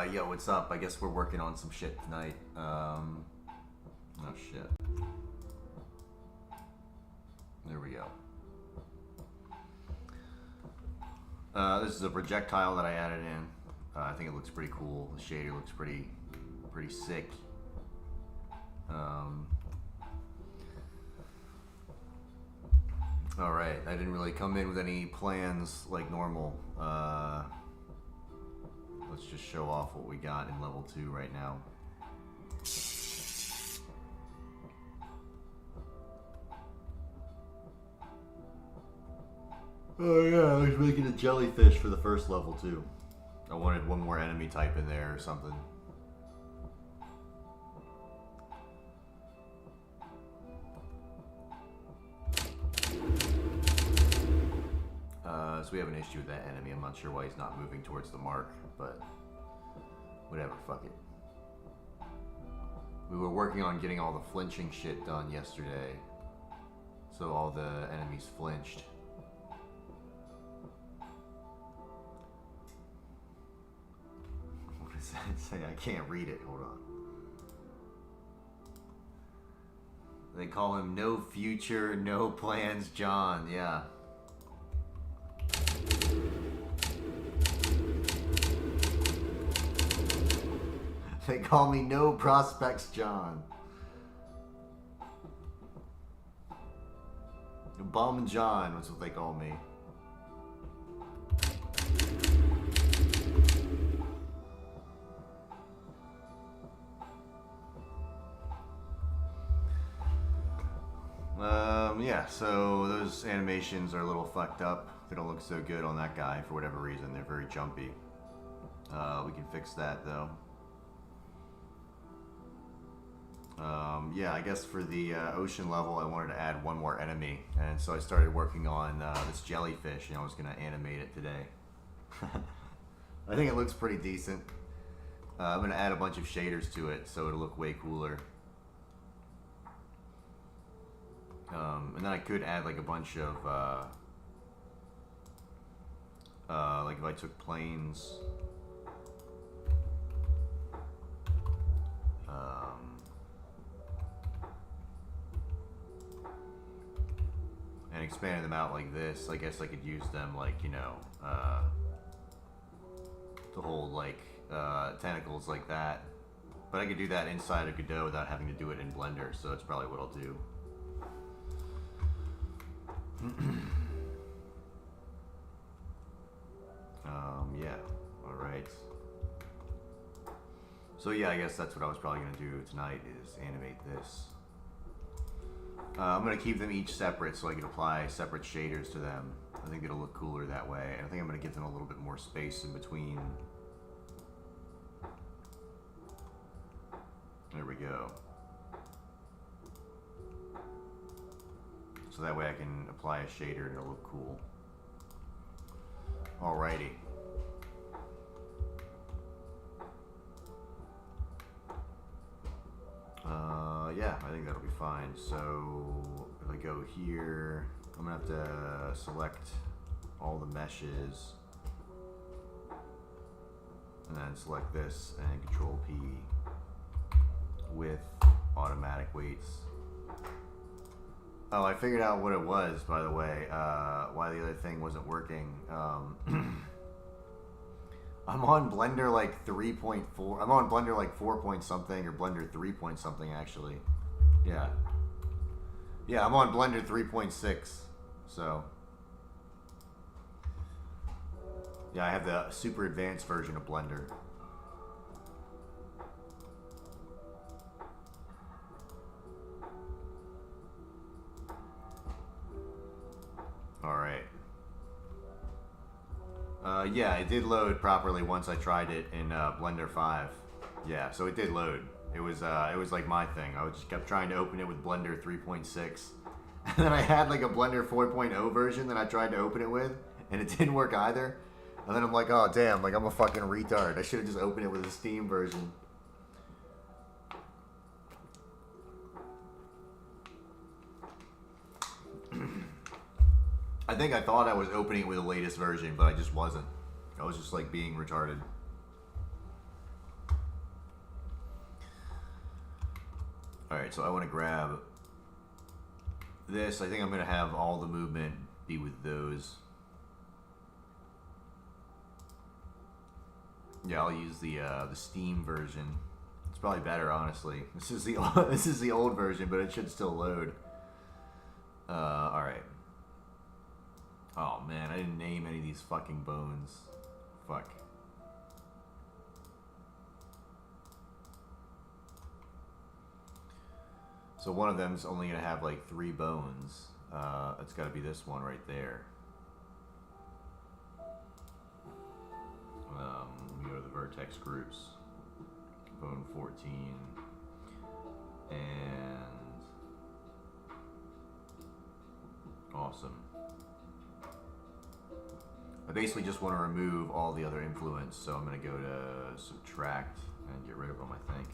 Yo, what's up? I guess we're working on some shit tonight. Oh shit. There we go. This is a projectile that I added in. I think it looks pretty cool. The shader looks pretty sick. Alright, I didn't really come in with any plans like normal. Let's just show off what we got in level 2 right now. Oh yeah, I was making a jellyfish for the first level too. I wanted one more enemy type in there or something. So we have an issue with that enemy. I'm not sure why he's not moving towards the mark, but whatever, fuck it. We were working on getting all the flinching shit done yesterday, so all the enemies flinched. What does that say? I can't read it. Hold on. They call him No Future, No Plans John. Yeah. They call me No Prospects John. Bum John was what they call me. Yeah, so those animations are a little fucked up. They don't look so good on that guy for whatever reason. They're very jumpy. We can fix that though. Yeah, I guess for the ocean level, I wanted to add one more enemy, and so I started working on this jellyfish, and I was going to animate it today. I think it looks pretty decent. I'm going to add a bunch of shaders to it, so it'll look way cooler. And then I could add like a bunch of, like if I took planes, and expanded them out like this, I guess I could use them like, you know, to hold like tentacles like that. But I could do that inside of Godot without having to do it in Blender, so that's probably what I'll do. Yeah, alright. So yeah, I guess that's what I was probably going to do tonight, is animate this. I'm going to keep them each separate so I can apply separate shaders to them. I think it'll look cooler that way, and I think I'm going to give them a little bit more space in between. There we go. So that way I can apply a shader and it'll look cool. Alrighty. Yeah, I think that'll be fine. So if I go here, I'm gonna have to select all the meshes and then select this and Control P with automatic weights. Oh, I figured out what it was, by the way, why the other thing wasn't working. I'm on Blender like 3.4. I'm on Blender like 4 point something, or Blender 3 point something actually. Yeah. Yeah, I'm on Blender 3.6. So. Yeah, I have the super advanced version of Blender. Alright. Yeah, it did load properly once I tried it in Blender 5. Yeah, so it did load. It was like my thing. I just kept trying to open it with Blender 3.6. And then I had like a Blender 4.0 version that I tried to open it with, and it didn't work either. And then I'm like, oh damn, like I'm a fucking retard. I should have just opened it with the Steam version. I think I thought I was opening it with the latest version, but I just wasn't. I was just like being retarded. Alright, so I want to grab this. I think I'm going to have all the movement be with those. Yeah, I'll use the Steam version. It's probably better, honestly. This is the old version, but it should still load. All right. Oh man, I didn't name any of these fucking bones. Fuck. So one of them's only gonna have like 3 bones. It's got to be this one right there. Let me go to the vertex groups. Bone 14 and awesome. I basically just want to remove all the other influence, so I'm going to go to subtract and get rid of them, I think.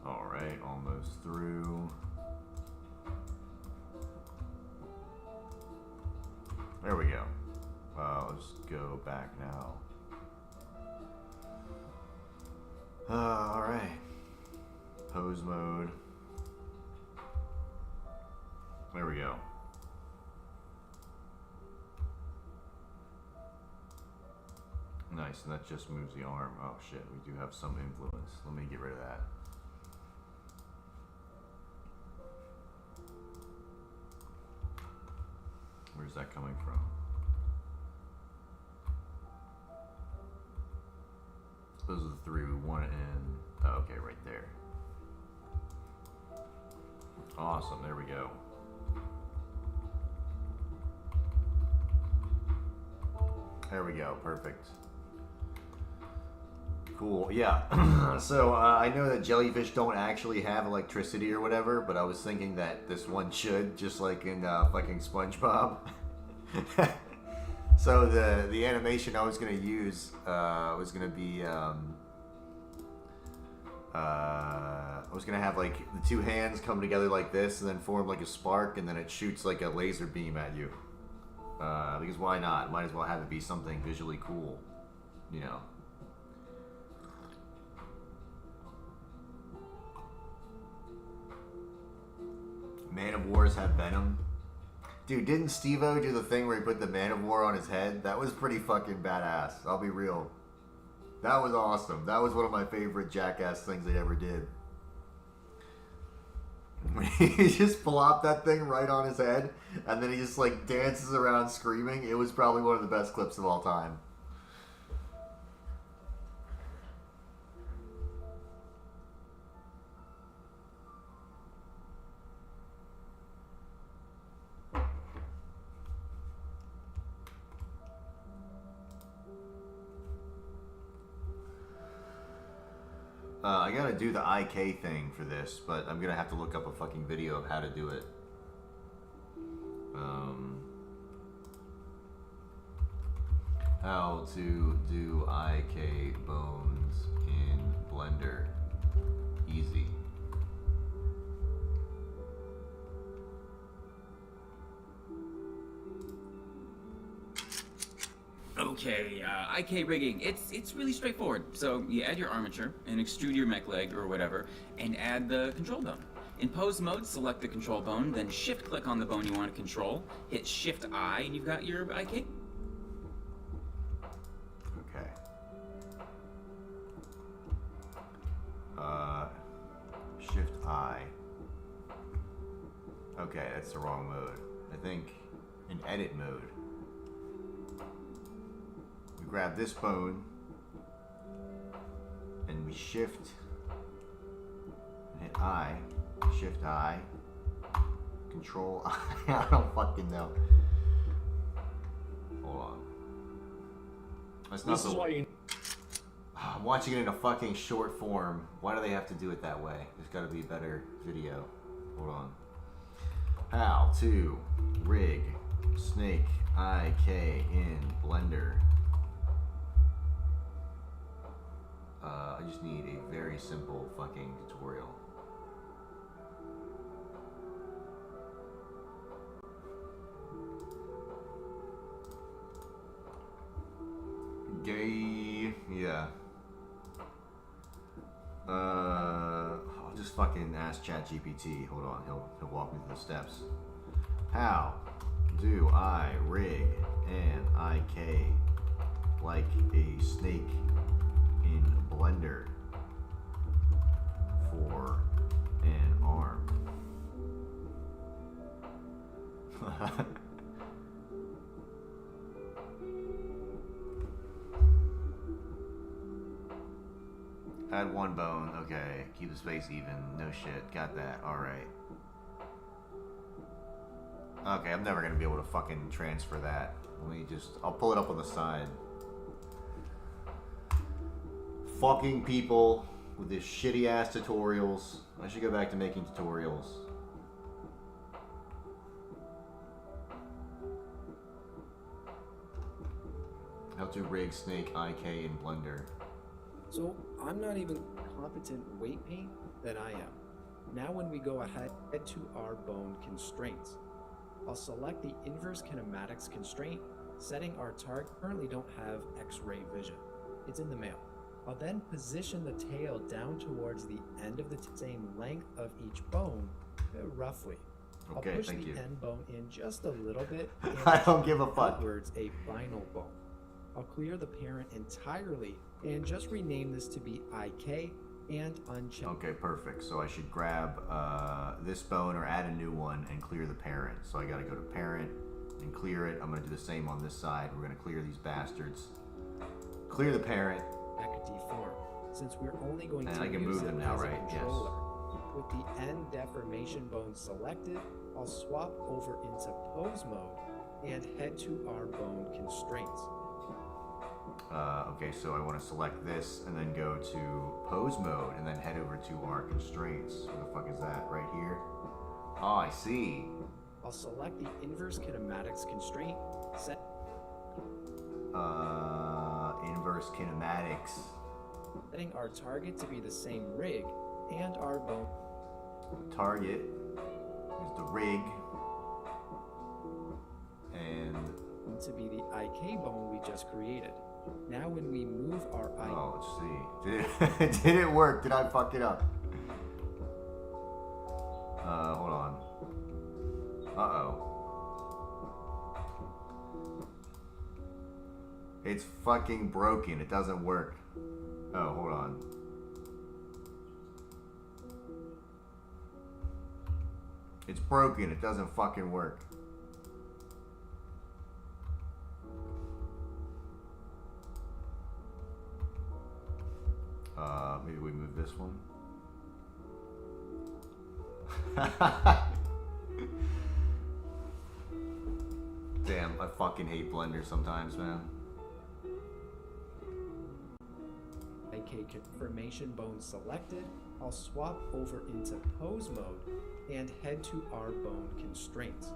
Alright, almost through. There we go. Let's go back now. Alright. Pose mode. There we go. Nice, and that just moves the arm. Oh shit, we do have some influence. Let me get rid of that. Where's that coming from? Those are the 3 we want in. Oh, okay, right there. Awesome, there we go. There we go, perfect. Cool, yeah. So I know that jellyfish don't actually have electricity or whatever, but I was thinking that this one should, just like in fucking SpongeBob. So the animation I was gonna use was gonna be I was gonna have like the 2 hands come together like this and then form like a spark, and then it shoots like a laser beam at you. Because why not? Might as well have it be something visually cool, you know. Man of Wars have venom. Dude, didn't Steve-O do the thing where he put the Man of War on his head? That was pretty fucking badass. I'll be real. That was awesome. That was one of my favorite Jackass things they ever did. He just plopped that thing right on his head, and then he just like dances around screaming. It was probably one of the best clips of all time. I gotta do the IK thing for this, but I'm gonna have to look up a fucking video of how to do it. How to do IK bones in Blender. Easy. Okay, IK rigging. It's really straightforward. So you add your armature and extrude your mech leg or whatever, and add the control bone. In pose mode, select the control bone, then shift-click on the bone you want to control, hit Shift-I, and you've got your IK. Okay. Shift-I. Okay, that's the wrong mode. I think in edit mode. Grab this bone and we shift and hit I, shift I, control I. I don't fucking know. Hold on. That's not the way. I'm watching it in a fucking short form. Why do they have to do it that way? There's got to be a better video. Hold on. How to rig snake IK in Blender. I just need a very simple fucking tutorial. Gay, yeah. I'll just fucking ask ChatGPT. Hold on, he'll walk me through the steps. How do I rig an IK like a snake in Blender for an arm? Add one bone, okay. Keep the space even, no shit, got that, alright. Okay, I'm never gonna be able to fucking transfer that. Let me just, I'll pull it up on the side. Fucking people with this shitty ass tutorials. I should go back to making tutorials. How to rig snake IK in Blender. So I'm not even competent weight paint than I am. Now when we go ahead to our bone constraints, I'll select the inverse kinematics constraint, setting our target. Currently don't have X-ray vision. It's in the mail. I'll then position the tail down towards the end of the same length of each bone, roughly. Okay, I'll push thank the you. end bone in just a little bit. I don't give a fuck. Outwards a final bone. I'll clear the parent entirely and just rename this to be IK and uncheck. Okay, perfect. So I should grab this bone or add a new one and clear the parent. So I gotta go to parent and clear it. I'm gonna do the same on this side. We're gonna clear these bastards. Clear the parent. Deform, since we're only going And to I can use move it them now, as a right? Yes. controller. With the end deformation bone selected, I'll swap over into pose mode and head to our bone constraints. Okay, so I want to select this and then go to pose mode and then head over to our constraints. Where the fuck is that? Right here? Oh, I see. I'll select the inverse kinematics constraint, set Inverse kinematics. setting our target to be the same rig and our bone. Target is the rig. And To be the IK bone we just created. Now when we move our IK, oh, let's see. Did it work? Did I fuck it up? Hold on. Uh-oh. It's fucking broken. It doesn't work. Oh, hold on. It's broken. It doesn't fucking work. Maybe we move this one. Damn, I fucking hate Blender sometimes, man. IK confirmation bone selected, I'll swap over into pose mode and head to our bone constraints.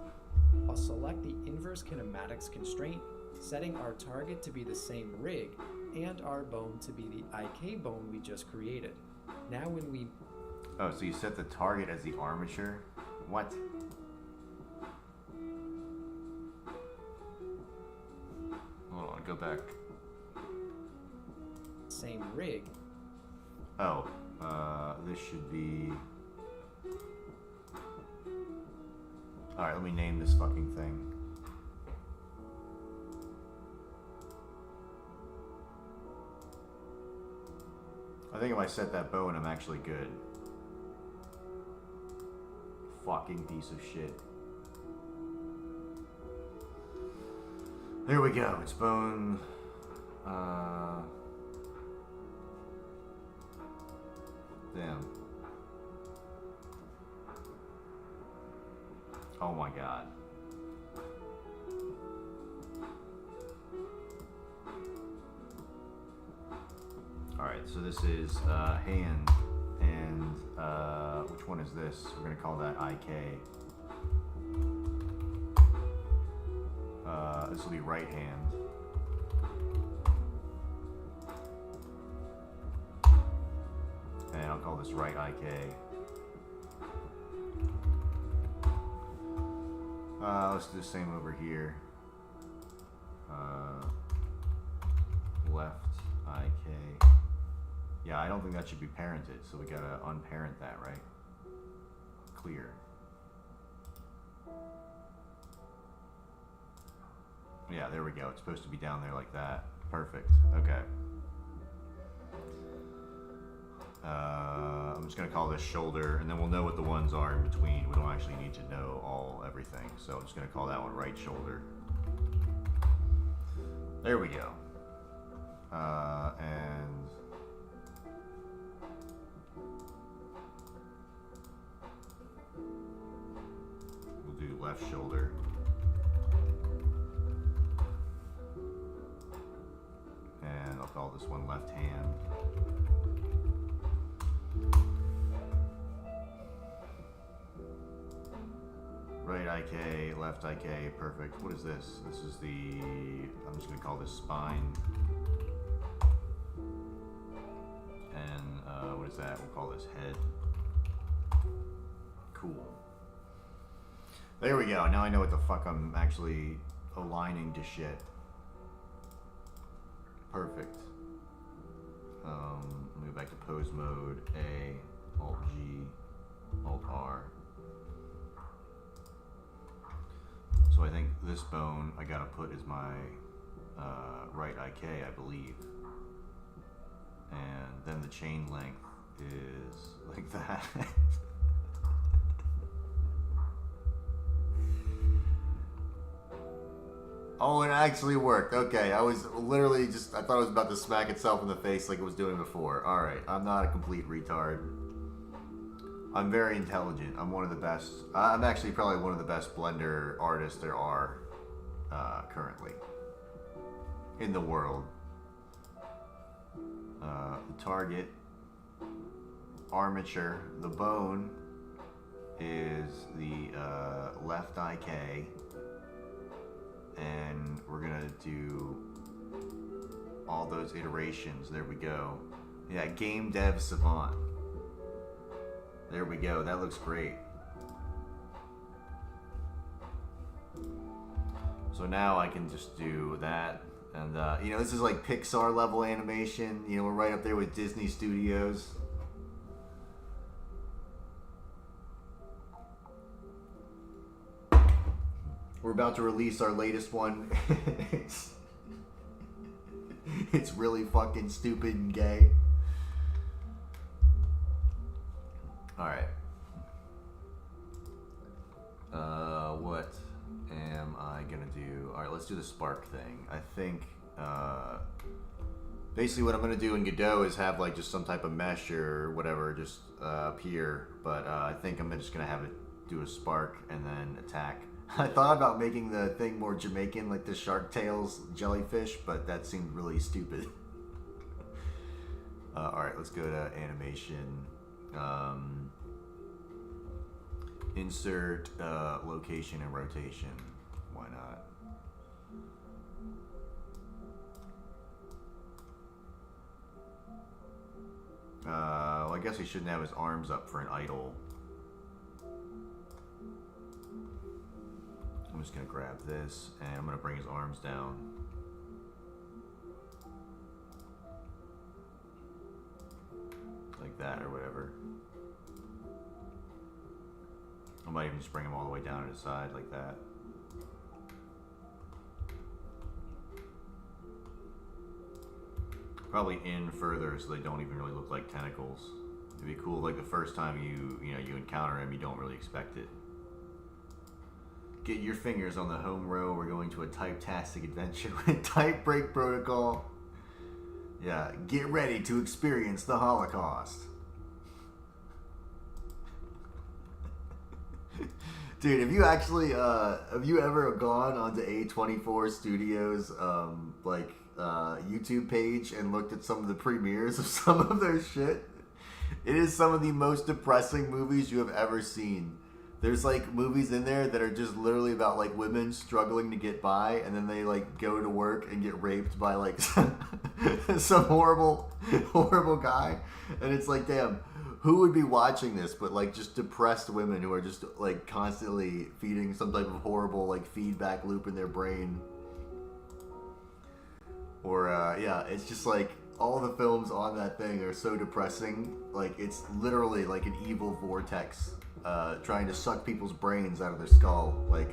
I'll select the inverse kinematics constraint, setting our target to be the same rig and our bone to be the IK bone we just created. Now when we... Oh, so you set the target as the armature? What? Hold on, go back. Same rig. Oh, this should be... Alright, let me name this fucking thing. I think if I set that bone, I'm actually good. Fucking piece of shit. Here we go. It's bone. Damn. Oh my god. Alright, so this is hand, and which one is this? We're going to call that IK. This will be right hand. call this right IK. Let's do the same over here. Left IK. Yeah, I don't think that should be parented, so we gotta unparent that, right? Clear. Yeah, there we go. It's supposed to be down there like that. Perfect. Okay. I'm just gonna call this shoulder, and then we'll know what the ones are in between. We don't actually need to know everything, so I'm just gonna call that one right shoulder. There we go. And we'll do left shoulder. And I'll call this one left hand. Right IK, left IK, perfect. What is this? This is the, I'm just gonna call this spine. And what is that? We'll call this head. Cool. There we go. Now I know what the fuck I'm actually aligning to shit. Perfect. Move back to pose mode. A, Alt G, Alt R. So I think this bone I gotta put as my right IK, I believe. And then the chain length is like that. Oh, it actually worked. Okay, I was literally just, I thought it was about to smack itself in the face like it was doing before. Alright, I'm not a complete retard. I'm very intelligent. I'm one of the best. I'm actually probably one of the best Blender artists there are currently in the world. The target, armature, the bone is the left IK. And we're gonna do all those iterations. There we go. Yeah, Game Dev Savant. There we go. That looks great. So now I can just do that. And, you know, this is like Pixar level animation. You know, we're right up there with Disney Studios. We're about to release our latest one. It's really fucking stupid and gay. Alright. What am I gonna do? Alright, let's do the spark thing. I think, basically what I'm gonna do in Godot is have like just some type of mesh or whatever just up here. But I think I'm just gonna have it do a spark and then attack. I thought about making the thing more Jamaican, like the shark tails jellyfish, but that seemed really stupid. Alright, let's go to animation. Insert location and rotation. Why not? Well, I guess he shouldn't have his arms up for an idle. I'm just gonna grab this and I'm gonna bring his arms down. Like that or whatever. I might even just bring him all the way down to his side like that. Probably in further so they don't even really look like tentacles. It'd be cool like the first time you encounter him, you don't really expect it. Get your fingers on the home row. We're going to a type-tastic adventure with TypeBreak Protocol. Yeah, get ready to experience the Holocaust. Dude, have you actually, have you ever gone onto A24 Studios, YouTube page and looked at some of the premieres of some of their shit? It is some of the most depressing movies you have ever seen. There's like movies in there that are just literally about like women struggling to get by, and then they like go to work and get raped by like some horrible guy, and it's like, damn, who would be watching this but like just depressed women who are just like constantly feeding some type of horrible like feedback loop in their brain? Or yeah, it's just like all the films on that thing are so depressing. Like it's literally like an evil vortex trying to suck people's brains out of their skull. Like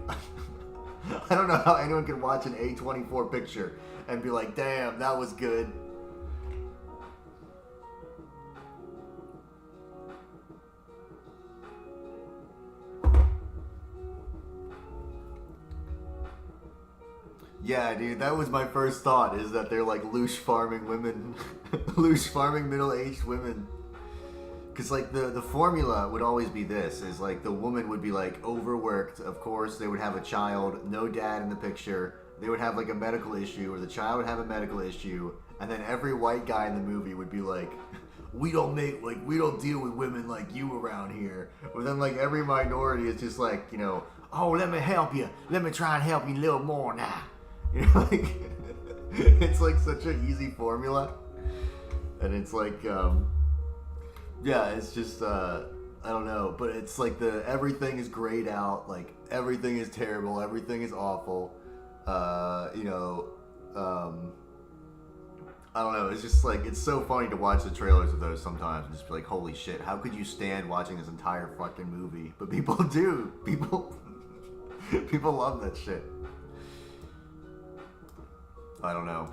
I don't know how anyone can watch an A24 picture and be like, damn, that was good. Yeah, dude, that was my first thought, is that they're like loose farming women. Loose farming middle-aged women. Because like the formula would always be this, is like the woman would be like overworked, of course, they would have a child, no dad in the picture, they would have like a medical issue, or the child would have a medical issue, and then every white guy in the movie would be like, we don't deal with women like you around here. But then like every minority is just like, you know, oh, let me help you, let me try and help you a little more now. You know, like, it's like such an easy formula. And it's like, yeah, it's just, I don't know. But it's like everything is grayed out. Like, everything is terrible. Everything is awful. You know, I don't know. It's just like, it's so funny to watch the trailers of those sometimes and just be like, holy shit, how could you stand watching this entire fucking movie? But people do. People love that shit. I don't know.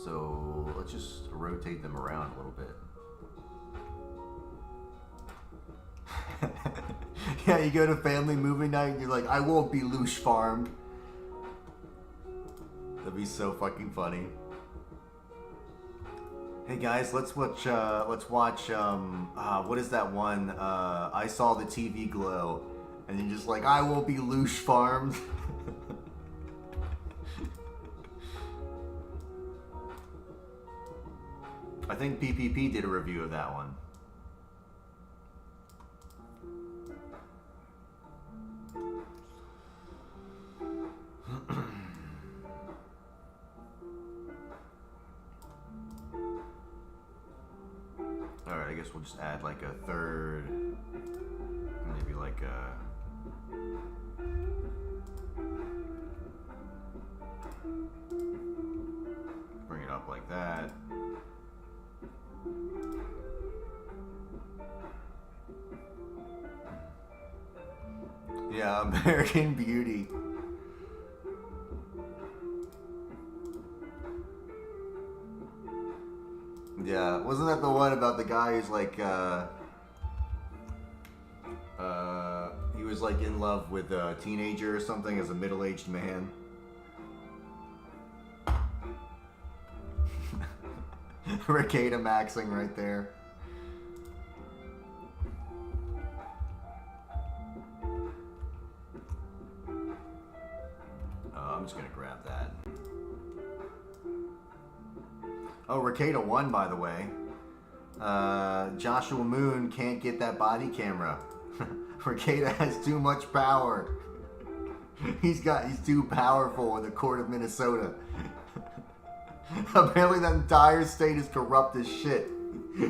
So let's just rotate them around a little bit. Yeah, you go to family movie night and you're like, I won't be loose farmed. That'd be so fucking funny. Hey guys, let's watch, what is that one, I Saw the TV Glow, and you're just like, I won't be loose farmed. I think PPP did a review of that one. Alright, I guess we'll just add like a third, maybe like a... Bring it up like that. Yeah, American Beauty. Yeah, wasn't that the one about the guy who's like, he was like in love with a teenager or something as a middle-aged man? Ricada maxing right there. I'm just gonna grab that. Oh, Ricada won, by the way. Joshua Moon can't get that body camera. Ricada has too much power. He's too powerful in the court of Minnesota. Apparently that entire state is corrupt as shit.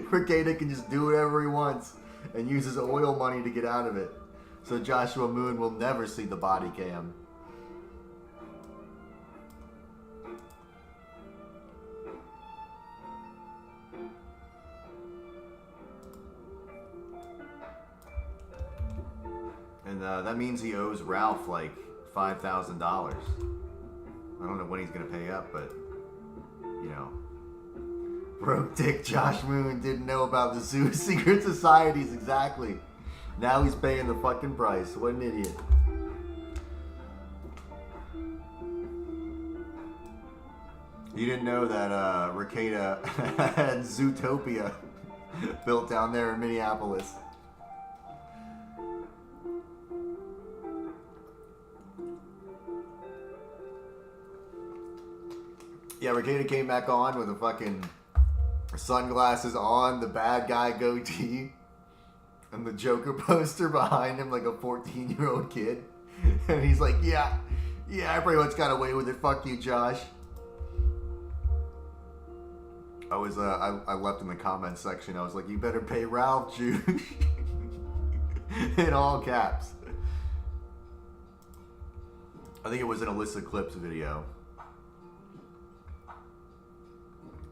Ricada can just do whatever he wants and uses oil money to get out of it. So Joshua Moon will never see the body cam. And that means he owes Ralph like $5,000. I don't know when he's gonna pay up, but you know, broke dick Josh Moon didn't know about the secret societies exactly. Now he's paying the fucking price. What an idiot. You didn't know that Ricada had Zootopia built down there in Minneapolis. Yeah, Ricada came back on with the fucking sunglasses on, the bad guy goatee, and the Joker poster behind him like a 14-year-old kid. And he's like, yeah, Yeah, I pretty much got away with it. Fuck you, Josh. I was I left in the comment section. I was like, you better pay Ralph, Juice. In all caps. I think it was an Alyssa Clips video.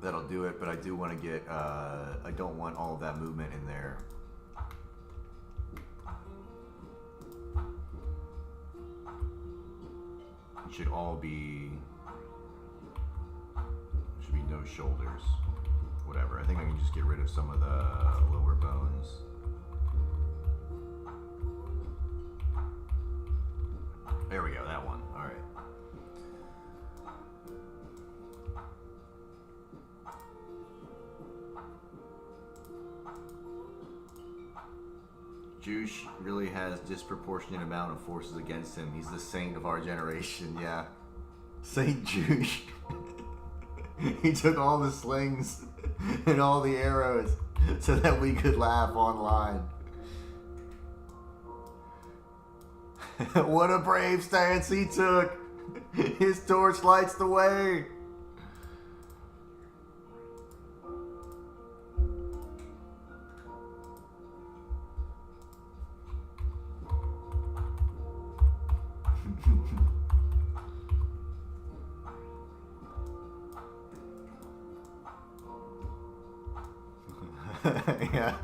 That'll do it, but I do want to get, I don't want all of that movement in there. It should all be, should be no shoulders. Whatever, I think I can just get rid of some of the lower bones. There we go, that one, all right. Juice really has disproportionate amount of forces against him. He's the saint of our generation, yeah. Saint Juice. He took all the slings and all the arrows so that we could laugh online. What a brave stance he took. His torch lights the way. Yeah.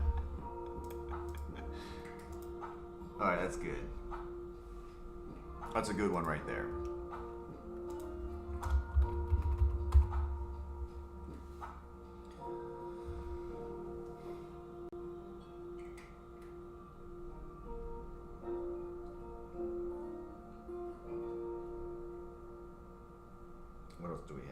Alright, that's good. That's a good one right there. What else do we have?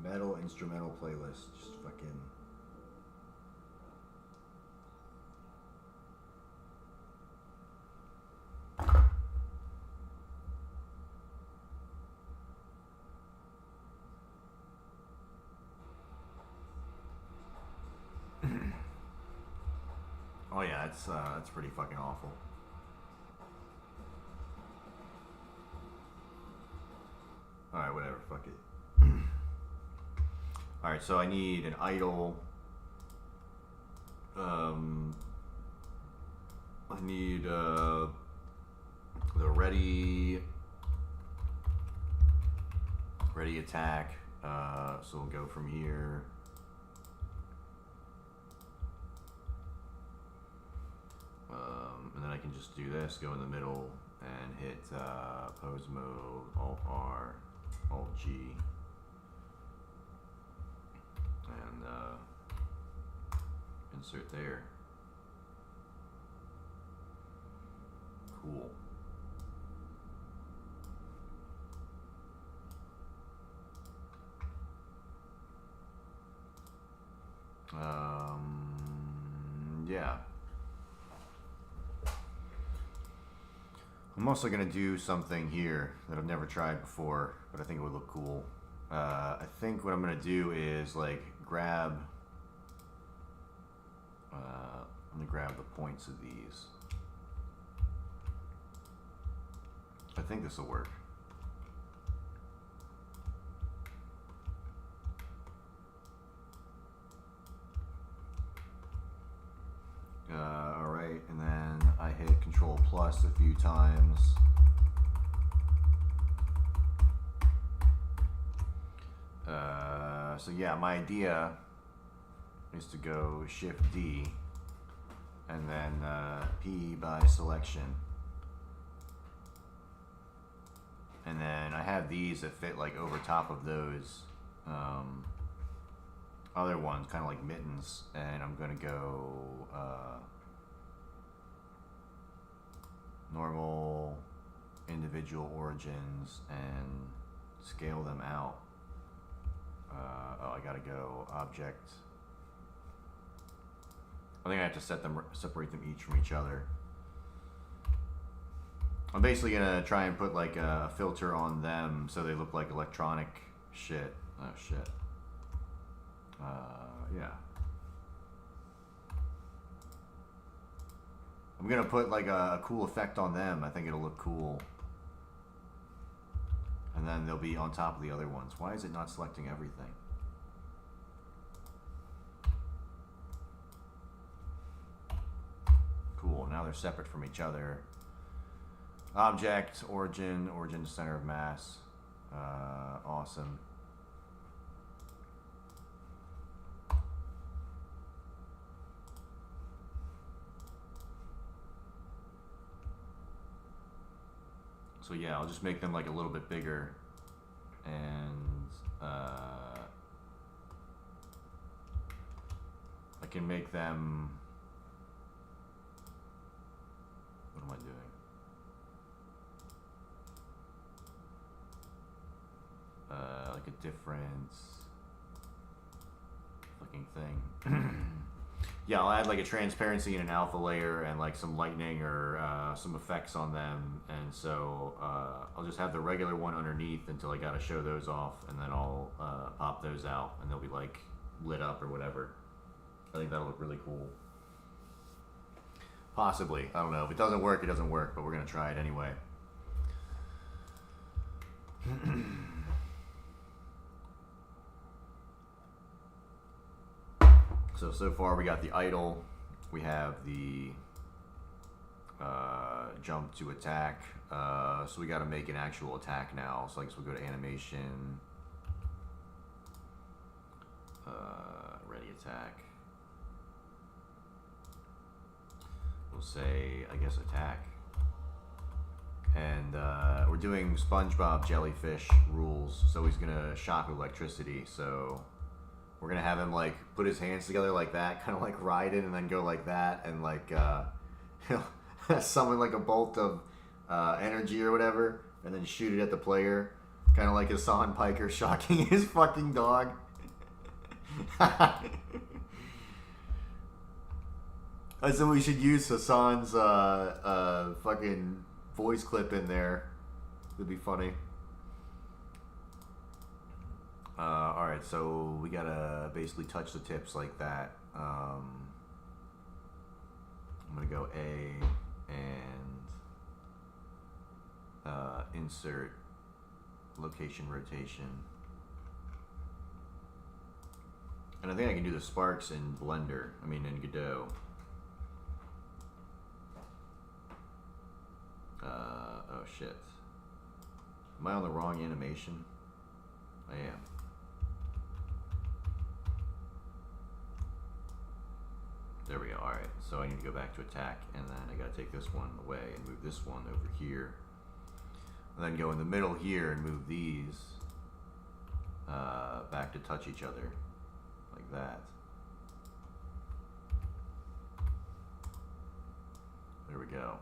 Metal instrumental playlist. Just fucking. Oh yeah, that's pretty fucking awful. All right, whatever. Fuck it. All right, so I need an idle. I need the ready attack. So we'll go from here. And then I can just do this, go in the middle, and hit pose mode, Alt R, Alt G. And insert there. Cool. Yeah. I'm also gonna do something here that I've never tried before, but I think it would look cool. I think what I'm gonna do is like grab. Let me grab the points of these. I think this will work. All right, and then I hit Control Plus a few times. So yeah, my idea is to go Shift D and then P by selection. And then I have these that fit like over top of those other ones, kind of like mittens, and I'm gonna go normal, individual origins, and scale them out. Oh, I gotta go object. I think I have to separate them each from each other. I'm basically gonna try and put like a filter on them so they look like electronic Shit. Oh, shit. Yeah. I'm gonna put like a cool effect on them. I think it'll look cool. And then they'll be on top of the other ones. Why is it not selecting everything? Cool, now they're separate from each other. Object, origin, center of mass. Awesome. So yeah, I'll just make them like a little bit bigger, and I can make them. What am I doing? Like a different fucking thing. Yeah, I'll add like a transparency and an alpha layer and like some lightning or some effects on them, and so I'll just have the regular one underneath until I gotta show those off, and then I'll pop those out and they'll be like lit up or whatever. I think that'll look really cool. Possibly, I don't know. If it doesn't work, it doesn't work, but we're gonna try it anyway. So far we got the idle, we have the jump to attack, so we got to make an actual attack now. So I guess we'll go to animation, ready attack. We'll say, I guess, attack. And we're doing SpongeBob jellyfish rules, so he's gonna shock with electricity. So we're gonna have him like put his hands together like that, kind of like ride it, and then go like that, and like he'll summon like a bolt of energy or whatever, and then shoot it at the player, kind of like Hassan Piker shocking his fucking dog. I said we should use Hassan's fucking voice clip in there. It'd be funny. Alright, so we gotta basically touch the tips like that. I'm gonna go A and insert location rotation. And I think I can do the sparks in Blender, in Godot. Oh shit. Am I on the wrong animation? I am. There we go. Alright, so I need to go back to attack, and then I gotta take this one away and move this one over here. And then go in the middle here and move these back to touch each other, like that. There we go.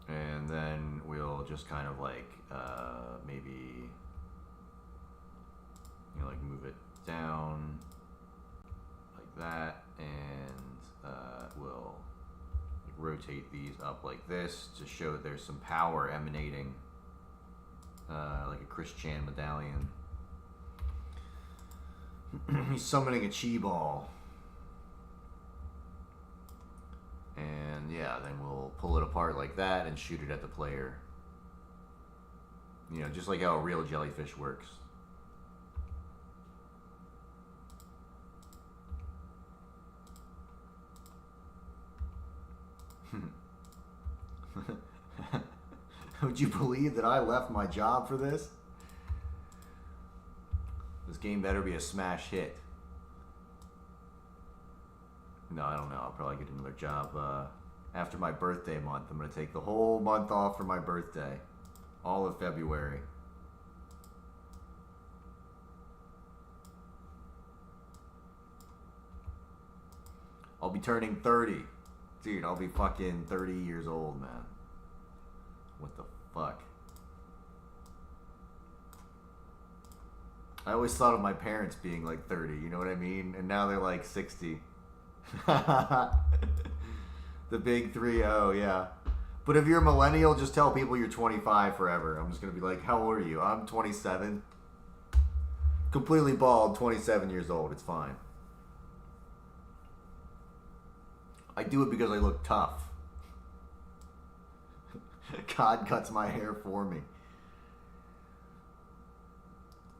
And then we'll just kind of like maybe like move it down like that, and we'll like rotate these up like this to show that there's some power emanating, like a Chris Chan medallion. He's summoning a chi ball. And yeah, then we'll pull it apart like that and shoot it at the player. Just like how a real jellyfish works. Would you believe that I left my job for this? This game better be a smash hit. No, I don't know. I'll probably get another job after my birthday month. I'm going to take the whole month off for my birthday. All of February. I'll be turning 30. Dude, I'll be fucking 30 years old, man. What the fuck? I always thought of my parents being like 30, you know what I mean? And now they're like 60. The big 3-0, yeah. But if you're a millennial, just tell people you're 25 forever. I'm just going to be like, how old are you? I'm 27. Completely bald, 27 years old. It's fine. I do it because I look tough. God cuts my hair for me.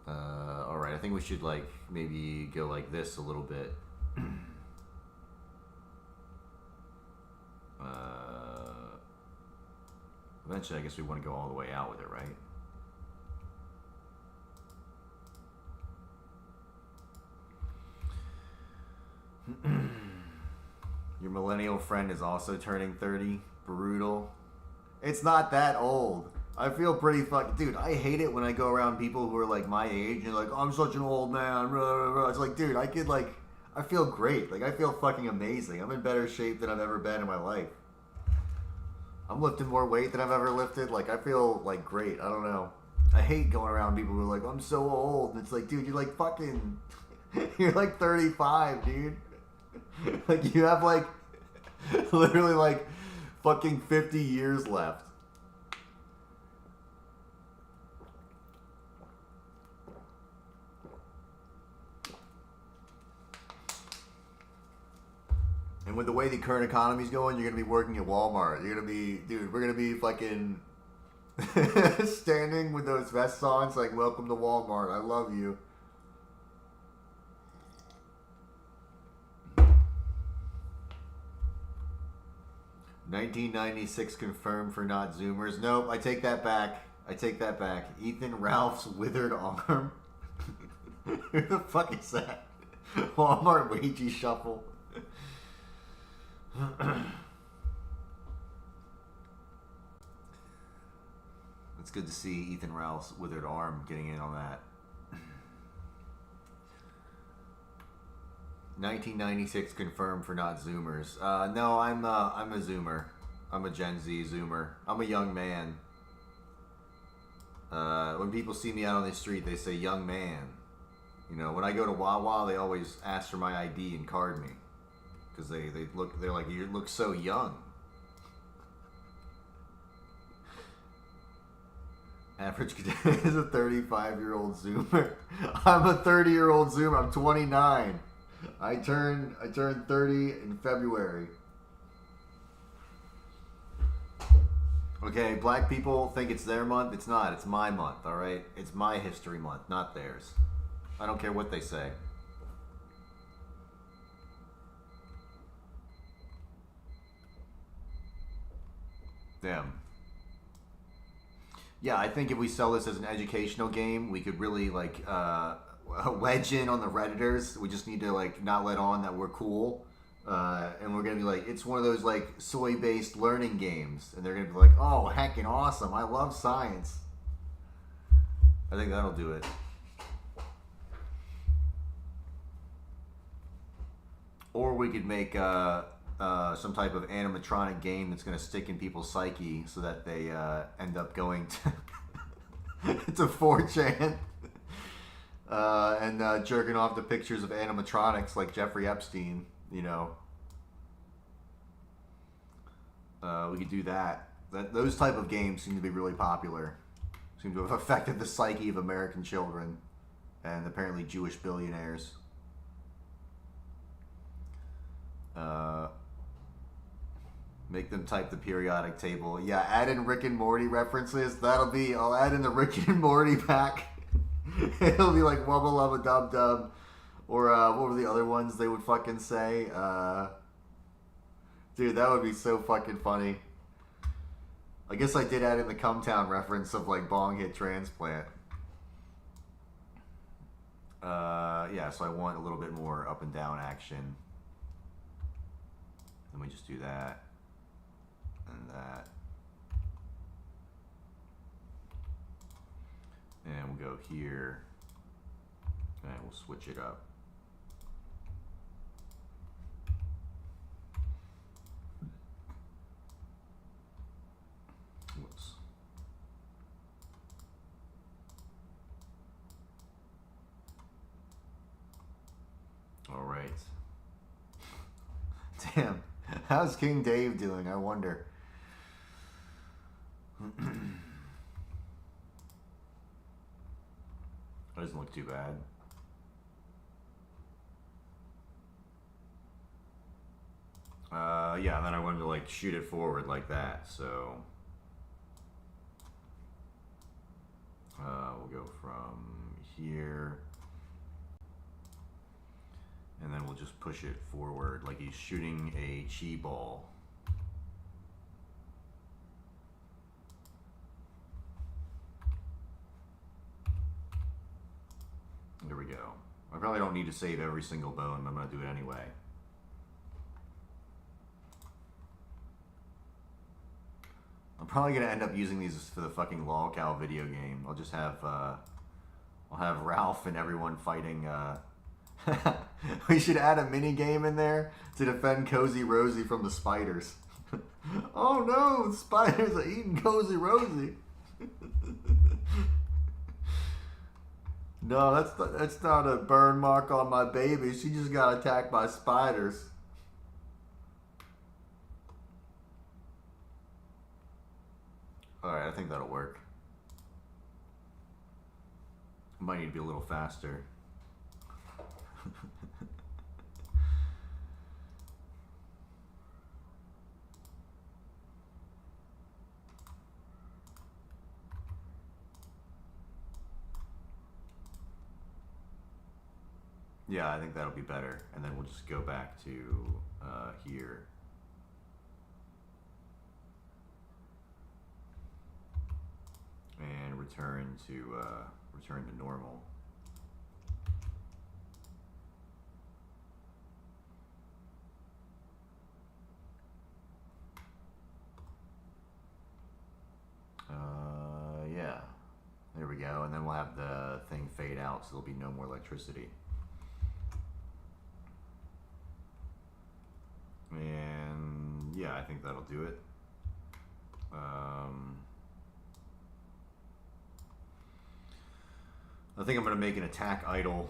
Alright, I think we should, like, maybe go like this a little bit. Eventually, I guess we want to go all the way out with it, right? Your millennial friend is also turning 30. Brutal. It's not that old. I feel pretty fucking... Dude, I hate it when I go around people who are, like, my age and like, I'm such an old man. It's like, dude, I could, like... I feel great. Like, I feel fucking amazing. I'm in better shape than I've ever been in my life. I'm lifting more weight than I've ever lifted. Like, I feel, like, great. I don't know. I hate going around people who are like, I'm so old. And it's like, dude, you're, like, fucking... You're, like, 35, dude. Like, you have, like... Literally, like, fucking 50 years left. And with the way the current economy's going, you're going to be working at Walmart. You're going to be... Dude, we're going to be fucking... standing with those vests on. It's like, welcome to Walmart. I love you. $1996 confirmed for not Zoomers. Nope, I take that back. I take that back. Ethan Ralph's withered arm. Who the fuck is that? Walmart Wagey Shuffle. It's good to see Ethan Ralph's withered arm getting in on that. 1996 confirmed for not Zoomers. No, I'm a Zoomer. I'm a Gen Z Zoomer. I'm a young man. When people see me out on the street, they say young man. You know, when I go to Wawa, they always ask for my ID and card me, because they're like, you look so young. Average cadet is a 35-year-old Zoomer. I'm a 30-year-old Zoomer. I'm 29. I turned 30 in February. Okay, black people think it's their month. It's not. It's my month, all right? It's my history month, not theirs. I don't care what they say. Damn. Yeah, I think if we sell this as an educational game, we could really, like, wedge in on the Redditors. We just need to, like, not let on that we're cool. And we're going to be like, it's one of those, like, soy-based learning games. And they're going to be like, oh, heckin' awesome. I love science. I think that'll do it. Or we could make some type of animatronic game that's going to stick in people's psyche so that they end up going to 4chan and jerking off to pictures of animatronics like Jeffrey Epstein, you know. We could do that. Those type of games seem to be really popular. Seem to have affected the psyche of American children and apparently Jewish billionaires. Make them type the periodic table. Yeah, add in Rick and Morty references. I'll add in the Rick and Morty pack. It'll be like Wubba Lubba Dub Dub. Or what were the other ones they would fucking say? Dude, that would be so fucking funny. I guess I did add in the Cumtown reference of like bong hit transplant. Yeah, so I want a little bit more up and down action. Let me just do that. And that. And we'll go here. And we'll switch it up. Whoops. All right. Damn. How's King Dave doing, I wonder? doesn't look too bad. Yeah, and then I wanted to like shoot it forward like that, so we'll go from here, and then we'll just push it forward like he's shooting a chi ball. There we go. I probably don't need to save every single bone, but I'm going to do it anyway. I'm probably going to end up using these for the fucking lolcow video game. I'll just have, I'll have Ralph and everyone fighting, we should add a mini game in there to defend Cozy Rosie from the spiders. Oh no, the spiders are eating Cozy Rosie. No, that's not a burn mark on my baby. She just got attacked by spiders. Alright, I think that'll work. Might need to be a little faster. Yeah, I think that'll be better. And then we'll just go back to here. And return to normal. Yeah. There we go. And then we'll have the thing fade out so there'll be no more electricity. And yeah, I think that'll do it. I think I'm going to make an attack idle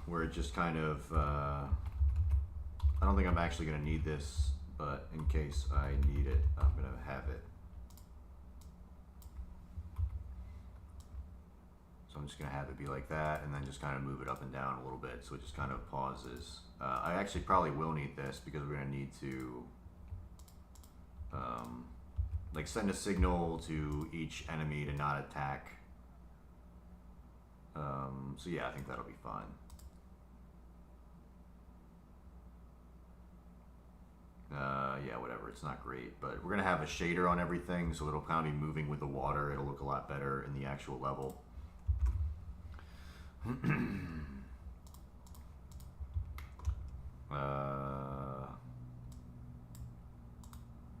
where it just kind of, I don't think I'm actually going to need this, but in case I need it, I'm going to have it. So I'm just going to have it be like that, and then just kind of move it up and down a little bit so it just kind of pauses. I actually probably will need this because we're going to need to like send a signal to each enemy to not attack. So yeah, I think that'll be fine. Yeah, whatever, it's not great, but we're going to have a shader on everything, so it'll kind of be moving with the water. It'll look a lot better in the actual level.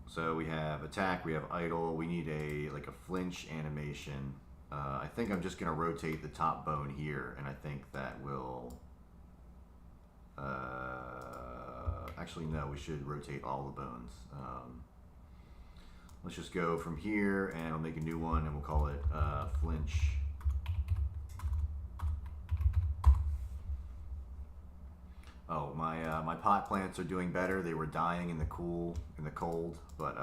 So we have attack, we have idle, we need a like a flinch animation. I think I'm just gonna rotate the top bone here, and I think that will actually no, we should rotate all the bones. Let's just go from here and I'll make a new one and we'll call it flinch. Oh, my pot plants are doing better. They were dying in the cold, but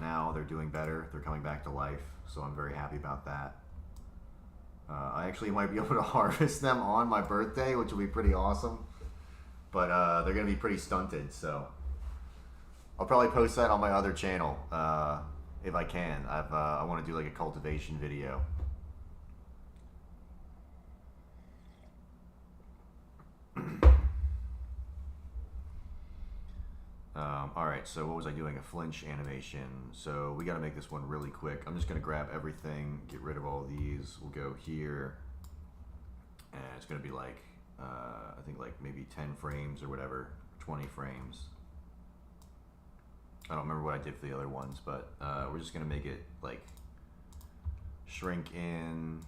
now they're doing better. They're coming back to life, so I'm very happy about that. I actually might be able to harvest them on my birthday, which will be pretty awesome. But they're gonna be pretty stunted, so I'll probably post that on my other channel if I can. I want to do like a cultivation video. Alright, so what was I doing? A flinch animation. So we got to make this one really quick. I'm just going to grab everything, get rid of all these. We'll go here. And it's going to be like, I think like maybe 10 frames or whatever, 20 frames. I don't remember what I did for the other ones, but we're just going to make it like shrink in.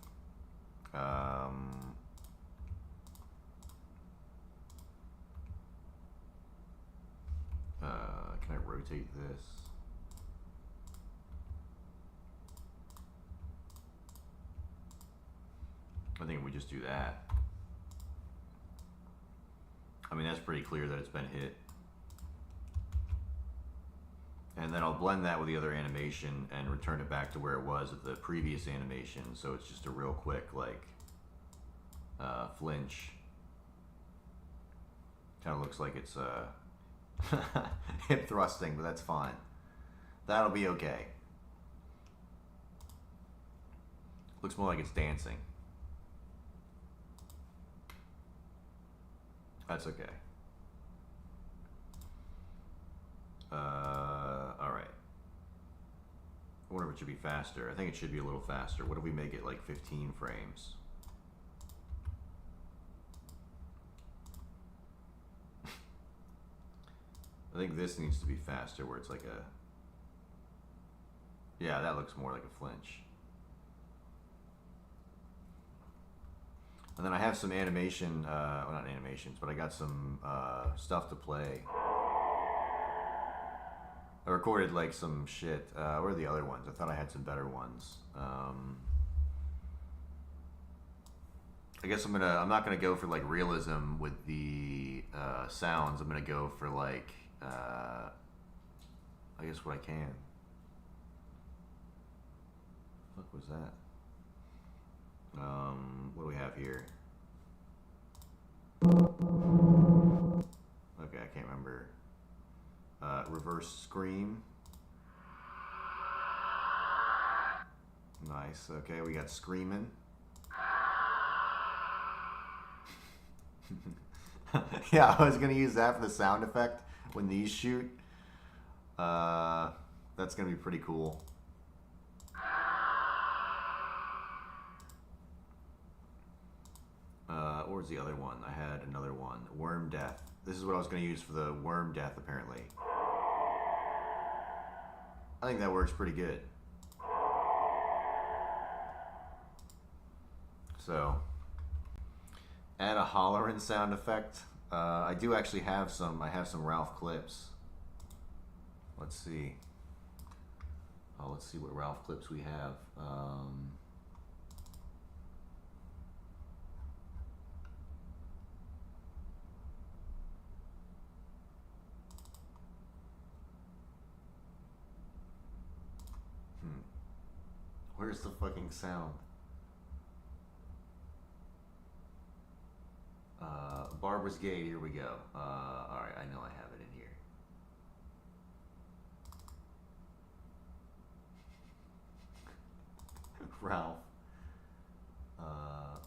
Can I rotate this? I think we just do that. I mean, that's pretty clear that it's been hit. And then I'll blend that with the other animation and return it back to where it was at the previous animation. So it's just a real quick, like, flinch. Kind of looks like it's hip thrusting, but that's fine. That'll be okay. Looks more like it's dancing. That's okay. Alright. I wonder if it should be faster. I think it should be a little faster. What if we make it like 15 frames? I think this needs to be faster where it's like a... Yeah, that looks more like a flinch. And then I have some animation, well not animations, but I got some stuff to play. I recorded like some shit. Where are the other ones? I thought I had some better ones. I guess I'm not gonna go for like realism with the sounds. I'm gonna go for like, I guess what I can. What was that? What do we have here? Okay, I can't remember. Reverse scream. Nice. Okay, we got screaming. Yeah, I was gonna use that for the sound effect when these shoot. That's gonna be pretty cool. Where's the other one? I had another one. Worm death. This is what I was going to use for the worm death, apparently. I think that works pretty good. So, add a hollering sound effect. I do actually have some. I have some Ralph clips. Let's see. Oh, let's see what Ralph clips we have. Where's the fucking sound? Barbara's Gate, here we go. Alright, I know I have it in here. Ralph.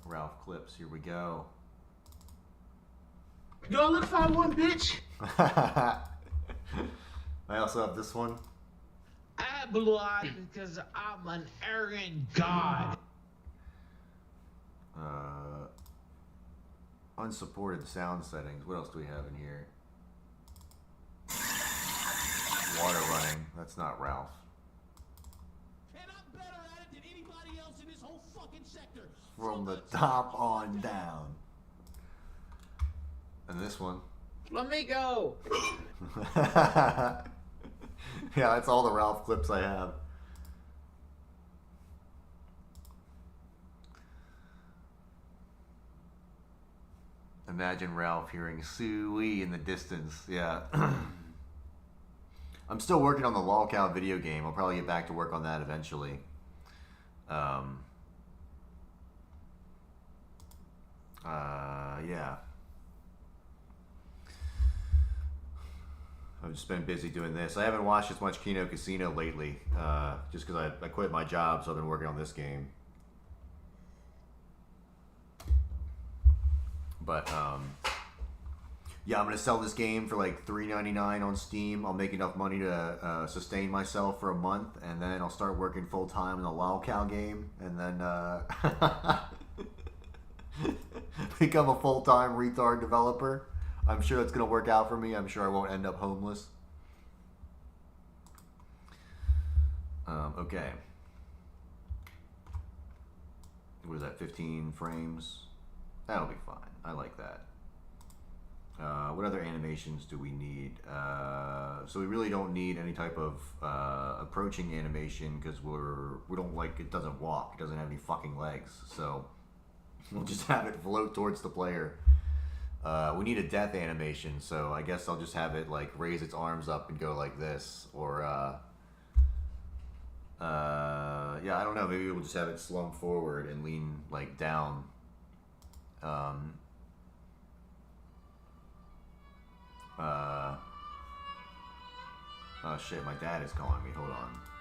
Ralph clips, here we go. Yo, look, 5-1, bitch! I also have this one. I have blue eyes because I'm an arrogant god. Unsupported sound settings. What else do we have in here? Water running. That's not Ralph. And I'm better at it than anybody else in this whole fucking sector. From the top on down. And this one. Flamingo! Yeah, that's all the Ralph clips I have. Imagine Ralph hearing "Sue-wee" in the distance. Yeah. I'm still working on the lolcow video game. I'll probably get back to work on that eventually. Yeah. I've just been busy doing this. I haven't watched as much Kino Casino lately, just because I quit my job, so I've been working on this game. But yeah, I'm gonna sell this game for like $3.99 on Steam. I'll make enough money to sustain myself for a month, and then I'll start working full time in the lolcow game, and then become a full time retard developer. I'm sure it's gonna work out for me. I'm sure I won't end up homeless. Okay. What is that? 15 frames. That'll be fine. I like that. What other animations do we need? So we really don't need any type of approaching animation because we don't like it. Doesn't walk. It doesn't have any fucking legs. So we'll just have it float towards the player. We need a death animation, so I guess I'll just have it like raise its arms up and go like this, or yeah, I don't know. Maybe we'll just have it slump forward and lean like down. Oh shit, my dad is calling me. Hold on.